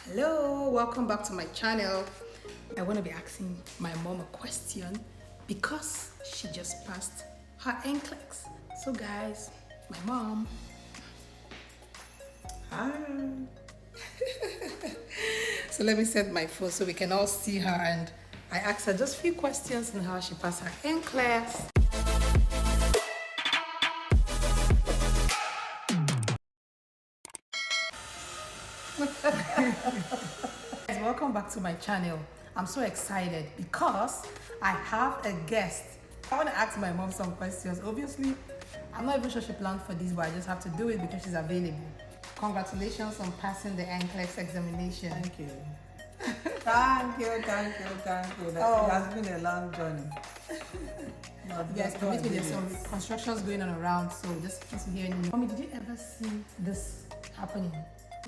Hello, welcome back to my channel. I want to be asking my mom a question because she just passed her Nclex. So guys, my mom. Hi. So let me set my phone so we can all see her, and I asked her just a few questions on how she passed her Nclex. Welcome back to my channel. I'm so excited because I have a guest. I want to ask my mom some questions. Obviously, I'm not even sure she planned for this, but I just have to do it because she's available. Congratulations on passing the Nclex examination. Thank you. Thank you. It has been a long journey. Yes, permit me, there's some constructions going on around, so just in case you hear any. Mommy, did you ever see this happening?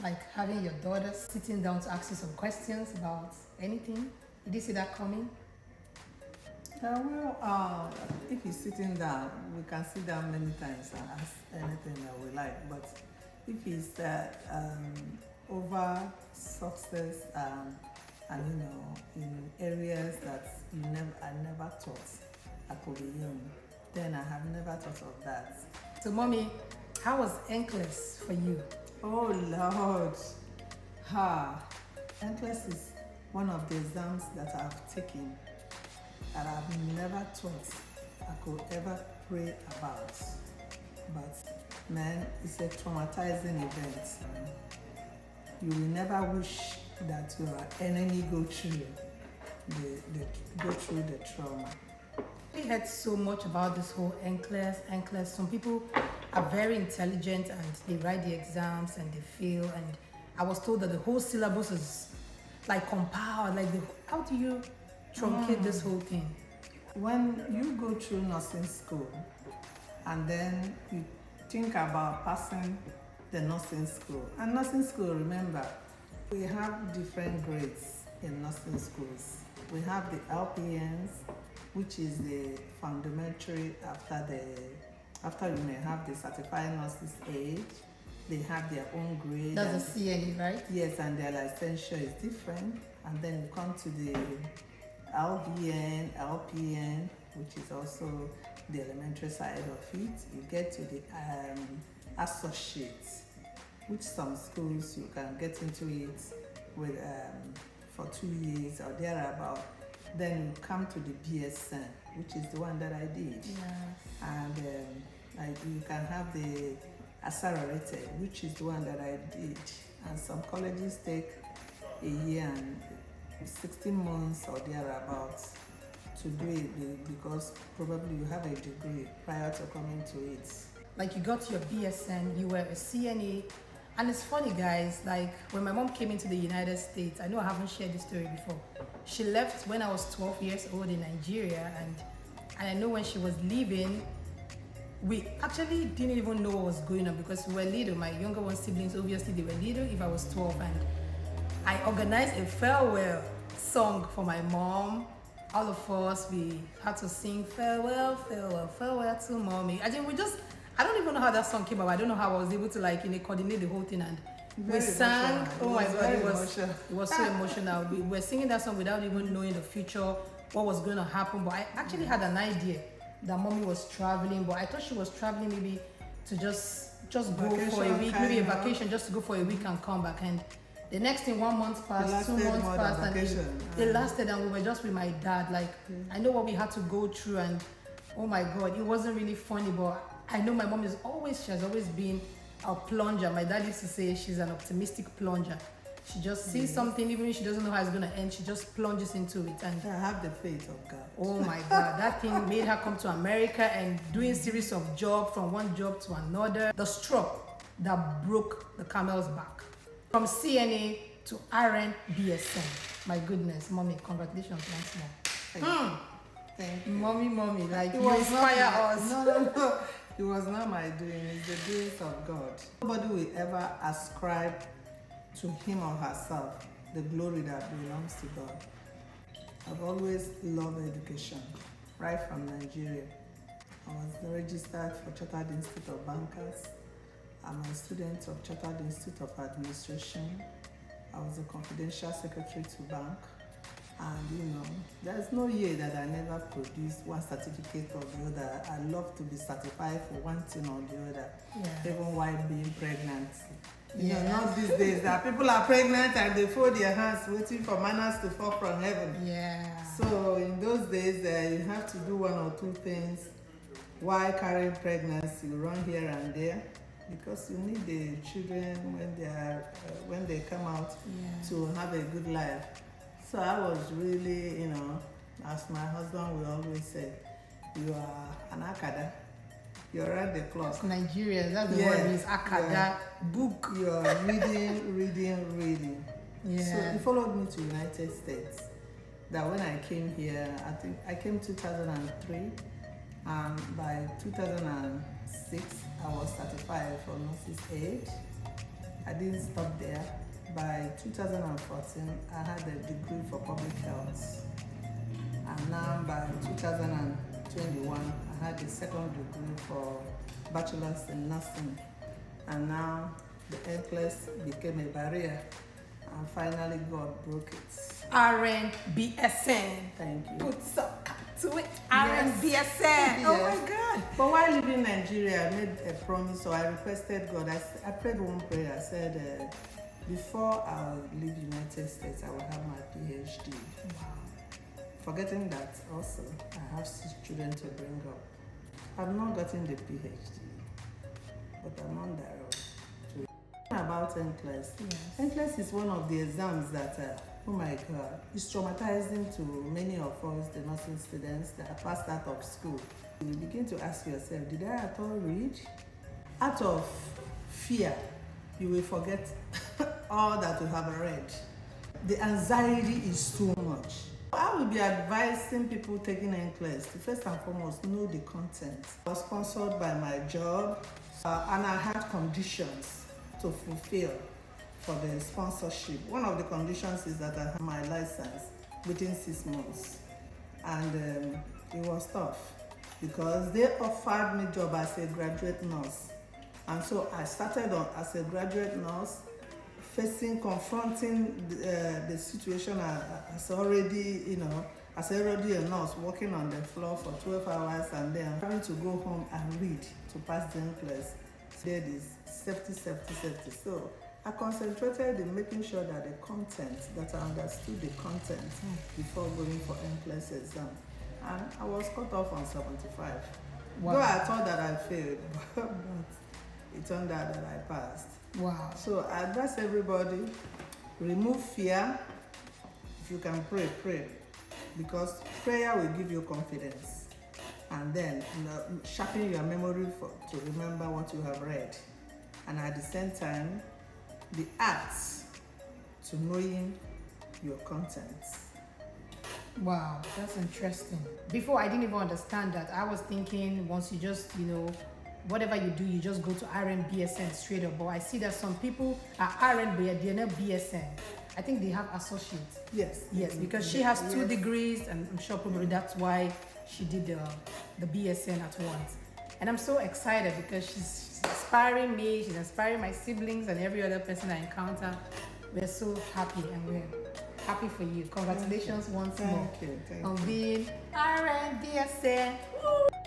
Like having your daughter sitting down to ask you some questions about anything? Did you see that coming? If he's sitting down, we can sit down many times and ask anything that we like. But if he's over success and in areas that I never thought I could be in, then I have never thought of that. So, Mommy, how was Nclex for you? Oh Lord, Nclex is one of the exams that I've taken that I've never thought I could ever pray about. But man, it's a traumatizing event. You will never wish that your enemy go through the trauma. We heard so much about this whole Nclex. Some people are very intelligent and they write the exams and they fail. And I was told that the whole syllabus is like compiled. How do you truncate this whole thing? When you go through nursing school and then you think about passing the nursing school. And nursing school, remember, we have different grades in nursing schools. We have the LPNs, which is the fundamental after you may have the certified nurses age. They have their own grade. That's a CNE, right? Yes, and their licensure is different. And then you come to the LVN, LPN, which is also the elementary side of it. You get to the associates, which some schools you can get into it with for 2 years or thereabout. Then you come to the BSN, which is the one that I did. Yes. And you can have the accelerated, which is the one that I did. And some colleges take a year and 16 months or thereabouts to do it because probably you have a degree prior to coming to it. Like you got your BSN, you were a CNA. And it's funny, guys, like when my mom came into the United States, I know I haven't shared this story before. She left when I was 12 years old in Nigeria, and I know when she was leaving, we actually didn't even know what was going on because we were little. My younger one siblings, obviously they were little if I was 12, and I organized a farewell song for my mom. All of us, we had to sing farewell, farewell, farewell to mommy. I don't even know how that song came about. I don't know how I was able to coordinate the whole thing, and we sang. Oh my God, it was so emotional. We were singing that song without even knowing the future, what was going to happen. But I actually had an idea that mommy was traveling, but I thought she was traveling maybe to just go for a week, maybe a vacation, just to go for a week and come back. And the next thing, 1 month passed, 2 months passed, and it lasted, and we were just with my dad. I know what we had to go through, and oh my God, it wasn't really funny, but I know my mom she has always been a plunger. My dad used to say she's an optimistic plunger. She just sees something, even if she doesn't know how it's going to end, she just plunges into it. And I have the faith of God. Oh my God, that thing made her come to America and doing series of jobs from one job to another. The straw that broke the camel's back. From CNA to RN BSN. My goodness, mommy, congratulations once more. Thank you. Mommy, you inspire us. No. It was not my doing, it's the doings of God. Nobody will ever ascribe to him or herself the glory that belongs to God. I've always loved education, right from Nigeria. I was registered for Chartered Institute of Bankers. I'm a student of Chartered Institute of Administration. I was a confidential secretary to bank. And there's no year that I never produced one certificate or the other. I love to be certified for one thing or the other, even while being pregnant. Not these days that people are pregnant and they fold their hands waiting for manners to fall from heaven. So in those days, you have to do one or two things while carrying pregnancy. You run here and there because you need the children when they come out to have a good life. So I was really, as my husband will always say, you are an akada. You're at the clock. That's Nigeria. That's the word is akada. Book. You're reading. So he followed me to United States. That when I came here, I think I came 2003, and by 2006 I was certified for nurse's aid. I didn't stop there. By 2014, I had a degree for public health, and now by 2021, I had a second degree for bachelor's in nursing, and now the Nclex became a barrier, and finally God broke it. RN BSN. Thank you. Put some to it. RN BSN. Oh my God. But while living in Nigeria, I made a promise, so I requested God. I prayed one prayer. I said, before I leave United States, I will have my PhD. Wow. Forgetting that also, I have 6 children to bring up. I've not gotten the PhD, but I'm on that road. About Nclex. Nclex is one of the exams that, oh my God, is traumatizing to many of us, the nursing students that are passed out of school. You begin to ask yourself, did I at all read? Out of fear, you will forget all that you have read. The anxiety is too much. I will be advising people taking Nclex to first and foremost know the content. I was sponsored by my job, and I had conditions to fulfill for the sponsorship. One of the conditions is that I have my license within 6 months, and it was tough because they offered me job as a graduate nurse, and so I started on as a graduate nurse, confronting the situation as already a nurse working on the floor for 12 hours and then having to go home and read to pass the Nclex. There is safety. So I concentrated in making sure that the content, that I understood the content before going for Nclex exam. And I was cut off on 75. Wow. Though I thought that I failed, but it turned out that I passed. Wow. So I advise everybody, remove fear. If you can pray, pray. Because prayer will give you confidence. And then sharpen your memory to remember what you have read. And at the same time, the arts to knowing your contents. Wow, that's interesting. Before, I didn't even understand that. I was thinking once you just, whatever you do, you just go to RN BSN straight up. But I see that some people are RN, but they're not BSN. I think they have associates. Yes. Yes, because she has 2 degrees, and I'm sure probably that's why she did the BSN at once. And I'm so excited because she's inspiring me, she's inspiring my siblings and every other person I encounter. We're so happy, and we're happy for you. Congratulations once more Thank you. on being RN BSN. Woo!